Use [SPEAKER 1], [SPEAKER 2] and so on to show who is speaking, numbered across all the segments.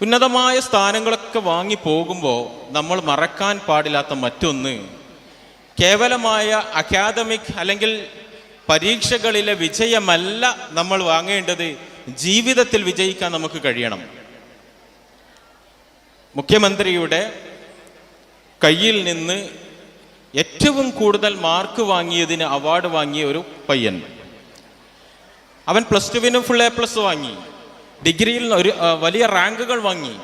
[SPEAKER 1] ഉന്നതമായ സ്ഥാനങ്ങളൊക്കെ വാങ്ങി പോകുമ്പോൾ നമ്മൾ മറക്കാൻ പാടില്ലാത്ത മറ്റൊന്ന്, കേവലമായ അക്കാദമിക് അല്ലെങ്കിൽ പരീക്ഷകളിലെ വിജയമല്ല നമ്മൾ വാങ്ങേണ്ടത്, ജീവിതത്തിൽ വിജയിക്കാൻ നമുക്ക് കഴിയണം. മുഖ്യമന്ത്രിയുടെ കയ്യിൽ നിന്ന് ഏറ്റവും കൂടുതൽ മാർക്ക് വാങ്ങിയതിന് അവാർഡ് വാങ്ങിയ ഒരു പയ്യൻ, അവൻ +2 ഫുൾ A+ വാങ്ങി, ഡിഗ്രിയിൽ ഒരു വലിയ റാങ്കുകൾ വാങ്ങി,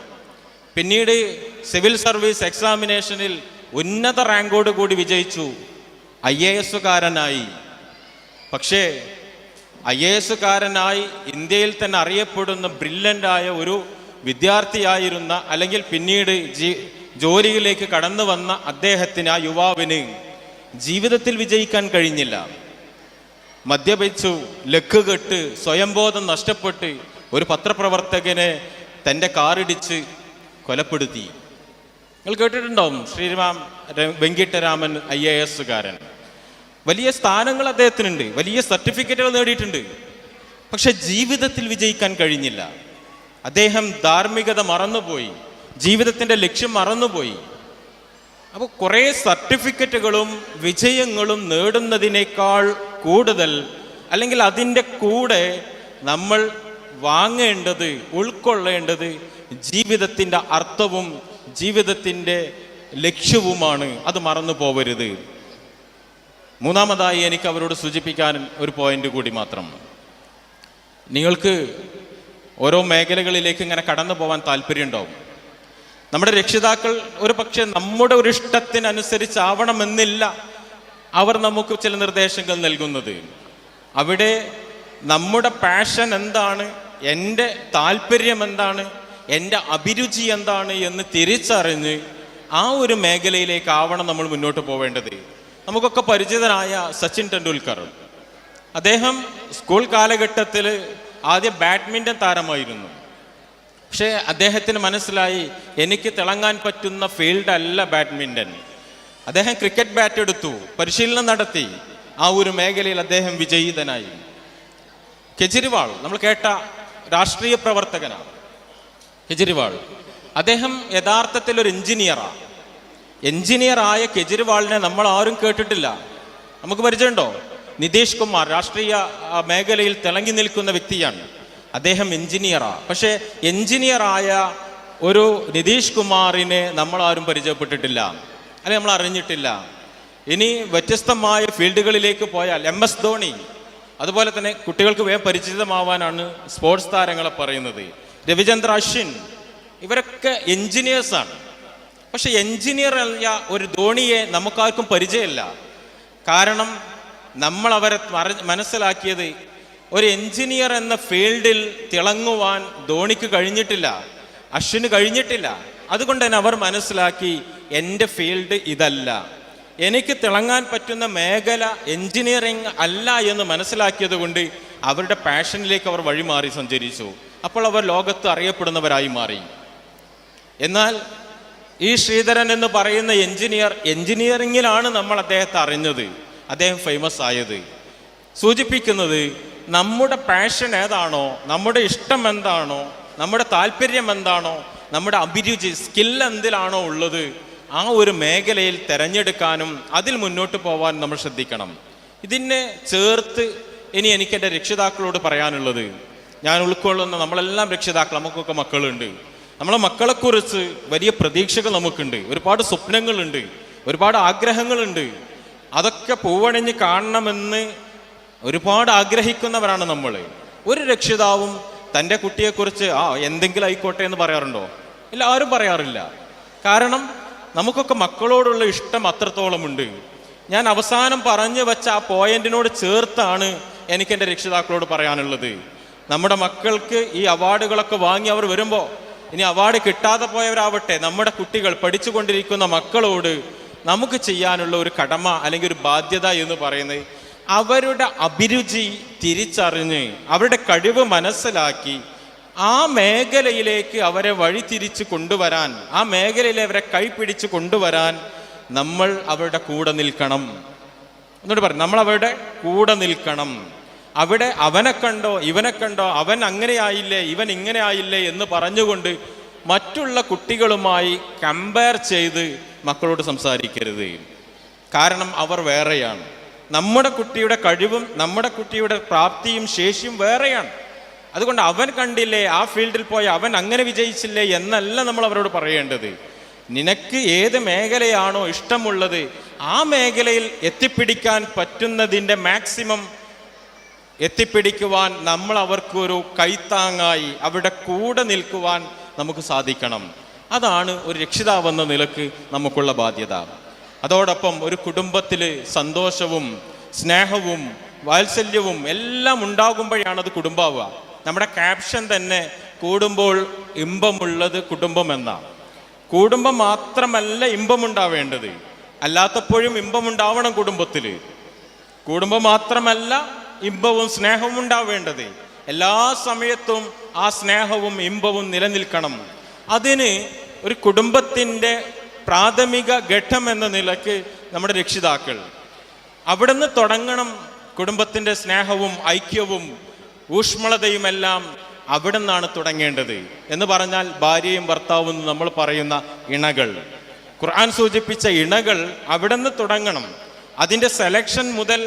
[SPEAKER 1] പിന്നീട് സിവിൽ സർവീസ് എക്സാമിനേഷനിൽ ഉന്നത റാങ്കോട് കൂടി വിജയിച്ചു, IAS-കാരനായി. പക്ഷേ IAS-കാരനായി ഇന്ത്യയിൽ തന്നെ അറിയപ്പെടുന്ന ബ്രില്യൻ്റായ ഒരു വിദ്യാർത്ഥിയായിരുന്ന, അല്ലെങ്കിൽ പിന്നീട് ജോലിയിലേക്ക് കടന്നു വന്ന അദ്ദേഹത്തിന്, ആ യുവാവിന് ജീവിതത്തിൽ വിജയിക്കാൻ കഴിഞ്ഞില്ല. മദ്യപിച്ചു, ലക്ക് കെട്ട്, സ്വയംബോധം നഷ്ടപ്പെട്ട് ഒരു പത്രപ്രവർത്തകനെ തൻ്റെ കാറിടിച്ച് കൊലപ്പെടുത്തി. നിങ്ങൾ കേട്ടിട്ടുണ്ടാവും, ശ്രീരാം വെങ്കിട്ടരാമൻ IAS-കാരൻ. വലിയ സ്ഥാനങ്ങൾ അദ്ദേഹത്തിനുണ്ട്, വലിയ സർട്ടിഫിക്കറ്റുകൾ നേടിയിട്ടുണ്ട്. പക്ഷെ ജീവിതത്തിൽ വിജയിക്കാൻ കഴിഞ്ഞില്ല. അദ്ദേഹം ധാർമ്മികത മറന്നുപോയി, ജീവിതത്തിൻ്റെ ലക്ഷ്യം മറന്നുപോയി. അപ്പോൾ കുറേ സർട്ടിഫിക്കറ്റുകളും വിജയങ്ങളും നേടുന്നതിനേക്കാൾ കൂടുതൽ, അല്ലെങ്കിൽ അതിൻ്റെ കൂടെ നമ്മൾ വാങ്ങേണ്ടത്, ഉൾക്കൊള്ളേണ്ടത് ജീവിതത്തിൻ്റെ അർത്ഥവും ജീവിതത്തിൻ്റെ ലക്ഷ്യവുമാണ്. അത് മറന്നു പോവരുത്. മൂന്നാമതായി എനിക്ക് അവരോട് സൂചിപ്പിക്കാൻ ഒരു പോയിന്റ് കൂടി മാത്രം. നിങ്ങൾക്ക് ഓരോ മേഖലകളിലേക്ക് ഇങ്ങനെ കടന്നു പോകാൻ താല്പര്യമുണ്ടാവും. നമ്മുടെ രക്ഷിതാക്കൾ ഒരു പക്ഷേ നമ്മുടെ ഒരു ഇഷ്ടത്തിനനുസരിച്ചാവണമെന്നില്ല അവർ നമുക്ക് ചില നിർദ്ദേശങ്ങൾ നൽകുന്നത്. അവിടെ നമ്മുടെ പാഷൻ എന്താണ്, എൻ്റെ താല്പര്യം എന്താണ്, എൻ്റെ അഭിരുചി എന്താണ് എന്ന് തിരിച്ചറിഞ്ഞ് ആ ഒരു മേഖലയിലേക്കാവണം നമ്മൾ മുന്നോട്ട് പോവേണ്ടത്. നമുക്കൊക്കെ പരിചിതനായ സച്ചിൻ ടെണ്ടുൽക്കർ, അദ്ദേഹം സ്കൂൾ കാലഘട്ടത്തിൽ ആദ്യം ബാഡ്മിൻ്റൺ താരമായിരുന്നു. പക്ഷേ അദ്ദേഹത്തിന് മനസ്സിലായി, എനിക്ക് തിളങ്ങാൻ പറ്റുന്ന ഫീൽഡല്ല ബാഡ്മിൻ്റൺ. അദ്ദേഹം ക്രിക്കറ്റ് ബാറ്റ് എടുത്തു, പരിശീലനം നടത്തി, ആ ഒരു മേഖലയിൽ അദ്ദേഹം വിജയിതനായി. കെജ്രിവാൾ, നമ്മൾ കേട്ട രാഷ്ട്രീയ പ്രവർത്തകനാണ് കെജ്രിവാൾ. അദ്ദേഹം യഥാർത്ഥത്തിൽ ഒരു എഞ്ചിനീയറാണ്. എഞ്ചിനീയറായ കെജ്രിവാളിനെ നമ്മൾ ആരും കേട്ടിട്ടില്ല. നമുക്ക് പരിചയമുണ്ടോ? നിതീഷ് കുമാർ രാഷ്ട്രീയ മേഖലയിൽ തിളങ്ങി നിൽക്കുന്ന വ്യക്തിയാണ്. അദ്ദേഹം എഞ്ചിനീയറാണ്. പക്ഷേ എഞ്ചിനീയറായ ഒരു നിതീഷ് കുമാറിനെ നമ്മളാരും പരിചയപ്പെട്ടിട്ടില്ല, അല്ലെങ്കിൽ നമ്മൾ അറിഞ്ഞിട്ടില്ല. ഇനി വ്യത്യസ്തമായ ഫീൽഡുകളിലേക്ക് പോയാൽ MS ധോണി, അതുപോലെ തന്നെ കുട്ടികൾക്ക് വേഗം പരിചിതമാവാനാണ് സ്പോർട്സ് താരങ്ങളെ പറയുന്നത്, രവിചന്ദ്ര അശ്വിൻ, ഇവരൊക്കെ എഞ്ചിനീയേഴ്സാണ്. പക്ഷെ എഞ്ചിനീയർ അല്ല ഒരു ധോണിയെ നമുക്കാർക്കും പരിചയമില്ല. കാരണം നമ്മൾ അവരെ മനസ്സിലാക്കിയത്, ഒരു എഞ്ചിനീയർ എന്ന ഫീൽഡിൽ തിളങ്ങുവാൻ ധോണിക്ക് കഴിഞ്ഞിട്ടില്ല, അശ്വിന് കഴിഞ്ഞിട്ടില്ല. അതുകൊണ്ട് തന്നെ അവർ മനസ്സിലാക്കി, എൻ്റെ ഫീൽഡ് ഇതല്ല, എനിക്ക് തിളങ്ങാൻ പറ്റുന്ന മേഖല എഞ്ചിനീയറിംഗ് അല്ല എന്ന് മനസ്സിലാക്കിയത് കൊണ്ട് അവരുടെ പാഷനിലേക്ക് അവർ വഴിമാറി സഞ്ചരിച്ചു. അപ്പോൾ അവർ ലോകത്ത് അറിയപ്പെടുന്നവരായി മാറി. എന്നാൽ ഈ ശ്രീധരൻ എന്ന് പറയുന്ന എഞ്ചിനീയറിംഗിലാണ് നമ്മൾ അദ്ദേഹത്തെ അറിഞ്ഞത്, അദ്ദേഹം ഫേമസ് ആയത്. സൂചിപ്പിക്കുന്നത്, നമ്മുടെ പാഷൻ ഏതാണോ, നമ്മുടെ ഇഷ്ടം എന്താണോ, നമ്മുടെ താല്പര്യം എന്താണോ, നമ്മുടെ അഭിരുചി സ്കിൽ എന്തിലാണോ ഉള്ളത്, ആ ഒരു മേഖലയിൽ തിരഞ്ഞെടുക്കാനും അതിൽ മുന്നോട്ട് പോകാൻ നമ്മൾ ശ്രദ്ധിക്കണം. ഇതിനെ ചേർത്ത് ഇനി എനിക്ക് എൻ്റെ രക്ഷിതാക്കളോട് പറയാനുള്ളത്, ഞാൻ ഉൾക്കൊള്ളുന്ന നമ്മളെല്ലാം രക്ഷിതാക്കൾ, നമുക്കൊക്കെ മക്കളുണ്ട്. നമ്മളെ മക്കളെക്കുറിച്ച് വലിയ പ്രതീക്ഷകൾ നമുക്കുണ്ട്, ഒരുപാട് സ്വപ്നങ്ങളുണ്ട്, ഒരുപാട് ആഗ്രഹങ്ങളുണ്ട്. അതൊക്കെ പൂവണിഞ്ഞ് കാണണമെന്ന് ഒരുപാട് ആഗ്രഹിക്കുന്നവരാണ് നമ്മൾ. ഒരു രക്ഷിതാവും തൻ്റെ കുട്ടിയെക്കുറിച്ച് എന്തെങ്കിലും ആയിക്കോട്ടെ എന്ന് പറയാറുണ്ടോ? ഇല്ല, ആരും പറയാറില്ല. കാരണം നമുക്കൊക്കെ മക്കളോടുള്ള ഇഷ്ടം അത്രത്തോളമുണ്ട്. ഞാൻ അവസാനം പറഞ്ഞു വെച്ച ആ പോയിന്റിനോട് ചേർത്താണ് എനിക്ക് എൻ്റെ രക്ഷിതാക്കളോട് പറയാനുള്ളത്. നമ്മുടെ മക്കൾക്ക് ഈ അവാർഡുകളൊക്കെ വാങ്ങി അവർ വരുമ്പോൾ, ഇനി അവാർഡ് കിട്ടാതെ പോയവരാവട്ടെ, നമ്മുടെ കുട്ടികൾ പഠിച്ചുകൊണ്ടിരിക്കുന്ന മക്കളോട് നമുക്ക് ചെയ്യാനുള്ള ഒരു കടമ അല്ലെങ്കിൽ ഒരു ബാധ്യത എന്ന് പറയുന്നത്, അവരുടെ അഭിരുചി തിരിച്ചറിഞ്ഞ് അവരുടെ കഴിവ് മനസ്സിലാക്കി ആ മേഖലയിലേക്ക് അവരെ വഴിതിരിച്ച് കൊണ്ടുവരാൻ, ആ മേഖലയിൽ അവരെ കൈപിടിച്ച് കൊണ്ടുവരാൻ നമ്മൾ അവരുടെ കൂടെ നിൽക്കണം. എന്നോട് പറയും, നമ്മൾ അവരുടെ കൂടെ നിൽക്കണം. അവിടെ അവനെ കണ്ടോ ഇവനെ കണ്ടോ, അവൻ അങ്ങനെ ആയില്ലേ ഇവൻ ഇങ്ങനെ ആയില്ലേ എന്ന് പറഞ്ഞുകൊണ്ട് മറ്റുള്ള കുട്ടികളുമായി കമ്പയർ ചെയ്ത് മക്കളോട് സംസാരിക്കരുത്. കാരണം അവർ വേറെയാണ്. നമ്മുടെ കുട്ടിയുടെ കഴിവും നമ്മുടെ കുട്ടിയുടെ പ്രാപ്തിയും ശേഷിയും വേറെയാണ്. അതുകൊണ്ട് അവൻ കണ്ടില്ലേ, ആ ഫീൽഡിൽ പോയി അവൻ അങ്ങനെ വിജയിച്ചില്ലേ എന്നല്ല നമ്മൾ അവരോട് പറയേണ്ടത്. നിനക്ക് ഏത് മേഖലയാണോ ഇഷ്ടമുള്ളത് ആ മേഖലയിൽ എത്തിപ്പിടിക്കാൻ പറ്റുന്നതിൻ്റെ മാക്സിമം എത്തിപ്പിടിക്കുവാൻ നമ്മൾ അവർക്കൊരു കൈത്താങ്ങായി അവിടെ കൂടെ നിൽക്കുവാൻ നമുക്ക് സാധിക്കണം. അതാണ് ഒരു രക്ഷിതാവെന്ന നിലക്ക് നമുക്കുള്ള ബാധ്യത. അതോടൊപ്പം ഒരു കുടുംബത്തിൽ സന്തോഷവും സ്നേഹവും വാത്സല്യവും എല്ലാം ഉണ്ടാകുമ്പോഴാണ് അത് കുടുംബാവുക. നമ്മുടെ ക്യാപ്ഷൻ തന്നെ കൂടുമ്പോൾ ഇമ്പമുള്ളത് കുടുംബം എന്നാണ്. കുടുംബം മാത്രമല്ല ഇമ്പമുണ്ടാവേണ്ടത്, അല്ലാത്തപ്പോഴും ഇമ്പമുണ്ടാവണം കുടുംബത്തിൽ. കുടുംബം മാത്രമല്ല ഇമ്പവും സ്നേഹവും ഉണ്ടാവേണ്ടത്. എല്ലാ സമയത്തും ആ സ്നേഹവും ഇമ്പവും നിലനിൽക്കണം. അതിന് ഒരു കുടുംബത്തിൻ്റെ പ്രാഥമിക ഘട്ടം എന്ന നിലക്ക് നമ്മുടെ രക്ഷിതാക്കൾ അവിടുന്ന് തുടങ്ങണം. കുടുംബത്തിൻ്റെ സ്നേഹവും ഐക്യവും ഊഷ്മളതയുമെല്ലാം അവിടെ നിന്നാണ് തുടങ്ങേണ്ടത്. എന്ന് പറഞ്ഞാൽ ഭാര്യയും ഭർത്താവും എന്ന് നമ്മൾ പറയുന്ന ഇണകൾ, ഖുർആൻ സൂചിപ്പിച്ച ഇണകൾ അവിടെ നിന്ന് തുടങ്ങണം. അതിൻ്റെ സെലക്ഷൻ മുതൽ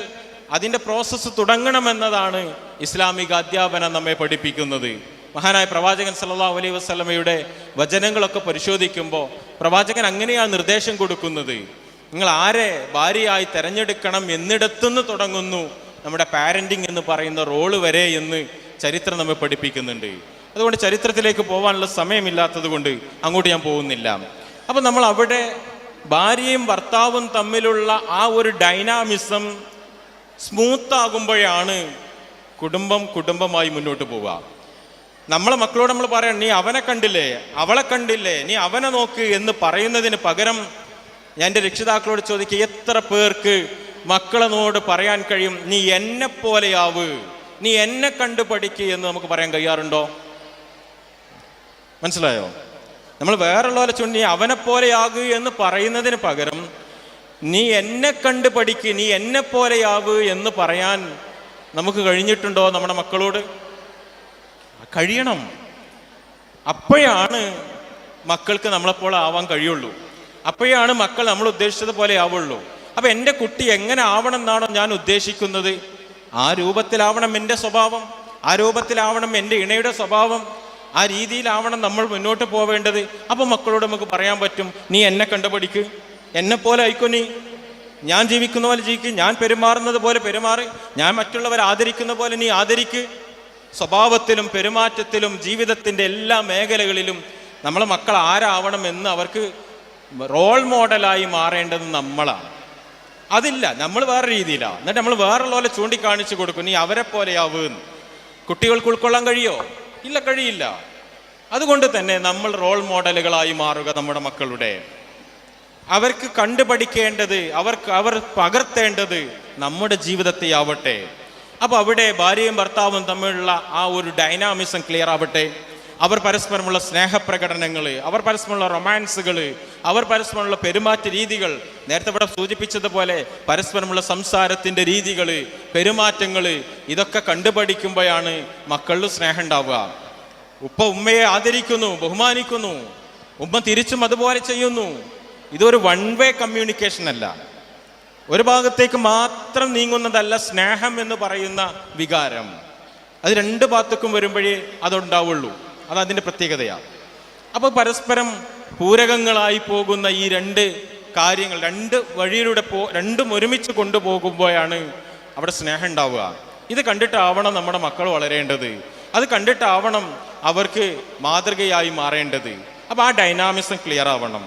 [SPEAKER 1] അതിൻ്റെ പ്രോസസ്സ് തുടങ്ങണമെന്നതാണ് ഇസ്ലാമിക അധ്യാപനം നമ്മെ പഠിപ്പിക്കുന്നത്. മഹാനായ പ്രവാചകൻ സല്ലല്ലാഹു അലൈഹി വസല്ലമയുടെ വചനങ്ങളൊക്കെ പരിശോധിക്കുമ്പോൾ പ്രവാചകൻ അങ്ങനെയാണ് നിർദ്ദേശം കൊടുക്കുന്നത്. നിങ്ങൾ ആരെ ഭാര്യയായി തിരഞ്ഞെടുക്കണം എന്നിടത്തുനിന്ന് തുടങ്ങുന്നു നമ്മുടെ പാരൻറ്റിങ് എന്ന് പറയുന്ന റോള് വരെ എന്ന് ചരിത്രം നമ്മെ പഠിപ്പിക്കുന്നുണ്ട്. അതുകൊണ്ട് ചരിത്രത്തിലേക്ക് പോകാനുള്ള സമയമില്ലാത്തത് കൊണ്ട് അങ്ങോട്ട് ഞാൻ പോകുന്നില്ല. അപ്പം നമ്മൾ അവിടെ ഭാര്യയും ഭർത്താവും തമ്മിലുള്ള ആ ഒരു ഡൈനാമിസം സ്മൂത്ത് ആകുമ്പോഴാണ് കുടുംബമായി മുന്നോട്ട് പോവുക. നമ്മളെ മക്കളോട് നമ്മൾ പറയണം, നീ അവനെ കണ്ടില്ലേ, അവളെ കണ്ടില്ലേ, നീ അവനെ നോക്ക് എന്ന് പറയുന്നതിന് പകരം ഞാൻ എൻ്റെ രക്ഷിതാക്കളോട് ചോദിക്കുക, എത്ര പേർക്ക് മക്കളെന്നോട് പറയാൻ കഴിയും, നീ എന്നെ പോലെയാവ്, നീ എന്നെ കണ്ടു പഠിക്കുക എന്ന് നമുക്ക് പറയാൻ കഴിയാറുണ്ടോ? മനസ്സിലായോ? നമ്മൾ വേറുള്ളവരെ ചൂണ്ടി നീ അവനെ പോലെയാകു എന്ന് പറയുന്നതിന് പകരം നീ എന്നെ കണ്ട് പഠിക്ക്, നീ എന്നെ പോലെയാവ് എന്ന് പറയാൻ നമുക്ക് കഴിഞ്ഞിട്ടുണ്ടോ നമ്മുടെ മക്കളോട്? കഴിയണം. അപ്പോഴാണ് മക്കൾക്ക് നമ്മളെപ്പോലെ ആവാൻ കഴിയുള്ളൂ. അപ്പോഴാണ് മക്കൾ നമ്മൾ ഉദ്ദേശിച്ചത് പോലെ ആവുള്ളൂ. അപ്പം എൻ്റെ കുട്ടി എങ്ങനെ ആവണം എന്നാണോ ഞാൻ ഉദ്ദേശിക്കുന്നത്, ആ രൂപത്തിലാവണം എൻ്റെ സ്വഭാവം, ആ രൂപത്തിലാവണം എൻ്റെ ഇണയുടെ സ്വഭാവം, ആ രീതിയിലാവണം നമ്മൾ മുന്നോട്ട് പോവേണ്ടത്. അപ്പം മക്കളോട് നമുക്ക് പറയാൻ പറ്റും, നീ എന്നെ കണ്ടുപഠിക്ക്, എന്നെ പോലെ ആയിക്കോ, നീ ഞാൻ ജീവിക്കുന്ന പോലെ ജീവിക്ക്, ഞാൻ പെരുമാറുന്നത് പോലെ പെരുമാറ്, ഞാൻ മറ്റുള്ളവരെ ആദരിക്കുന്ന പോലെ നീ ആദരിക്ക്. സ്വഭാവത്തിലും പെരുമാറ്റത്തിലും ജീവിതത്തിൻ്റെ എല്ലാ മേഖലകളിലും നമ്മളെ മക്കൾ ആരാവണം എന്ന് അവർക്ക് റോൾ മോഡലായി മാറേണ്ടത് നമ്മളാണ്. അതില്ല, നമ്മൾ വേറെ രീതിയിലാണ്. എന്നിട്ട് നമ്മൾ വേറുള്ള പോലെ ചൂണ്ടിക്കാണിച്ചു കൊടുക്കും, നീ അവരെ പോലെയാവുമെന്ന്. കുട്ടികൾക്ക് ഉൾക്കൊള്ളാൻ കഴിയോ? ഇല്ല, കഴിയില്ല. അതുകൊണ്ട് തന്നെ നമ്മൾ റോൾ മോഡലുകളായി മാറുക നമ്മുടെ മക്കളുടെ. അവർക്ക് കണ്ടുപഠിക്കേണ്ടത്, അവർ പകർത്തേണ്ടത് നമ്മുടെ ജീവിതത്തെ ആവട്ടെ. അപ്പോൾ അവിടെ ഭാര്യയും ഭർത്താവും തമ്മിലുള്ള ആ ഒരു ഡൈനാമിസം ക്ലിയർ ആവട്ടെ. അവർ പരസ്പരമുള്ള സ്നേഹപ്രകടനങ്ങൾ, അവർ പരസ്പരമുള്ള റൊമാൻസുകൾ, അവർ പരസ്പരമുള്ള പെരുമാറ്റ രീതികൾ, നേരത്തെ ഇവിടെ സൂചിപ്പിച്ചതുപോലെ പരസ്പരമുള്ള സംസാരത്തിൻ്റെ രീതികൾ, പെരുമാറ്റങ്ങൾ, ഇതൊക്കെ കണ്ടുപഠിക്കുമ്പോഴാണ് മക്കളിൽ സ്നേഹം ഉണ്ടാവുക. ഉമ്മയെ ആദരിക്കുന്നു, ബഹുമാനിക്കുന്നു, ഉമ്മ തിരിച്ചും അതുപോലെ ചെയ്യുന്നു. ഇതൊരു വൺ വേ കമ്മ്യൂണിക്കേഷൻ അല്ല, ഒരു ഭാഗത്തേക്ക് മാത്രം നീങ്ങുന്നതല്ല സ്നേഹം എന്ന് പറയുന്ന വികാരം. അത് രണ്ട് ഭാഗത്തേക്കും വരുമ്പോഴേ അതുണ്ടാവുള്ളൂ. അതതിൻ്റെ പ്രത്യേകതയാണ്. അപ്പോൾ പരസ്പരം പൂരകങ്ങളായി പോകുന്ന ഈ രണ്ട് കാര്യങ്ങൾ, രണ്ട് വഴിയിലൂടെ രണ്ടും ഒരുമിച്ച് കൊണ്ടുപോകുമ്പോഴാണ് അവിടെ സ്നേഹം ഉണ്ടാവുക. ഇത് കണ്ടിട്ടാവണം നമ്മുടെ മക്കൾ വളരേണ്ടത്. അത് കണ്ടിട്ടാവണം അവർക്ക് മാതൃകയായി മാറേണ്ടത്. അപ്പോൾ ആ ഡൈനാമിസം ക്ലിയർ ആവണം.